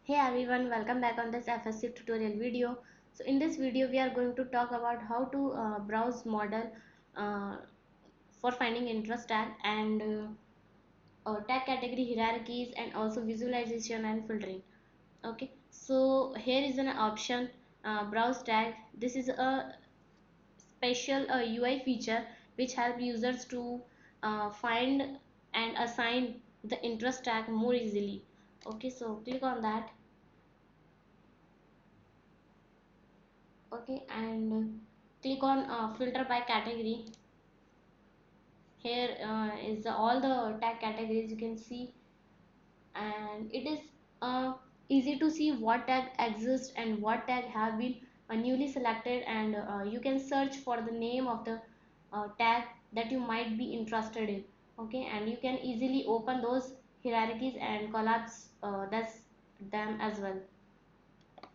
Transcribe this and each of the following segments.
Hey everyone, welcome back on this FSC tutorial video. So in this video we are going to talk about how to browse model uh, for finding interest tag and tag category hierarchies and also visualization and filtering. Okay, so here is an option, browse tag. This is a special UI feature which help users to find and assign the interest tag more easily. Okay, so click on that. Okay, and click on filter by category. Here is all the tag categories you can see, and it is easy to see what tag exists and what tag have been newly selected, and you can search for the name of the tag that you might be interested in. Okay, and you can easily open those hierarchies and collapse them as well.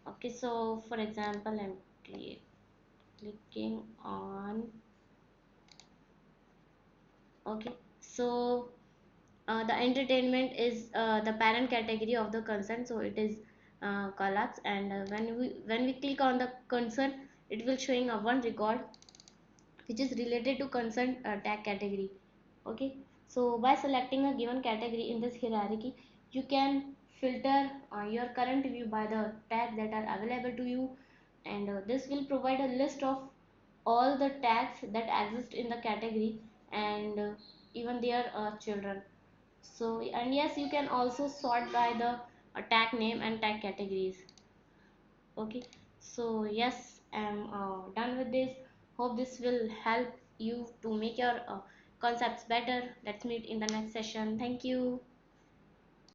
Okay, so for example, I'm clicking on. Okay, so the entertainment is the parent category of the concern, so it is collapse, and when we click on the concern, it will showing a one record which is related to concern tag category. Okay, so by selecting a given category in this hierarchy, you can filter your current view by the tags that are available to you, and this will provide a list of all the tags that exist in the category, and even their children. So, and yes, you can also sort by the tag name and tag categories. Okay, so yes, I'm done with this. Hope this will help you to make your concepts better. Let's meet in the next session. Thank you.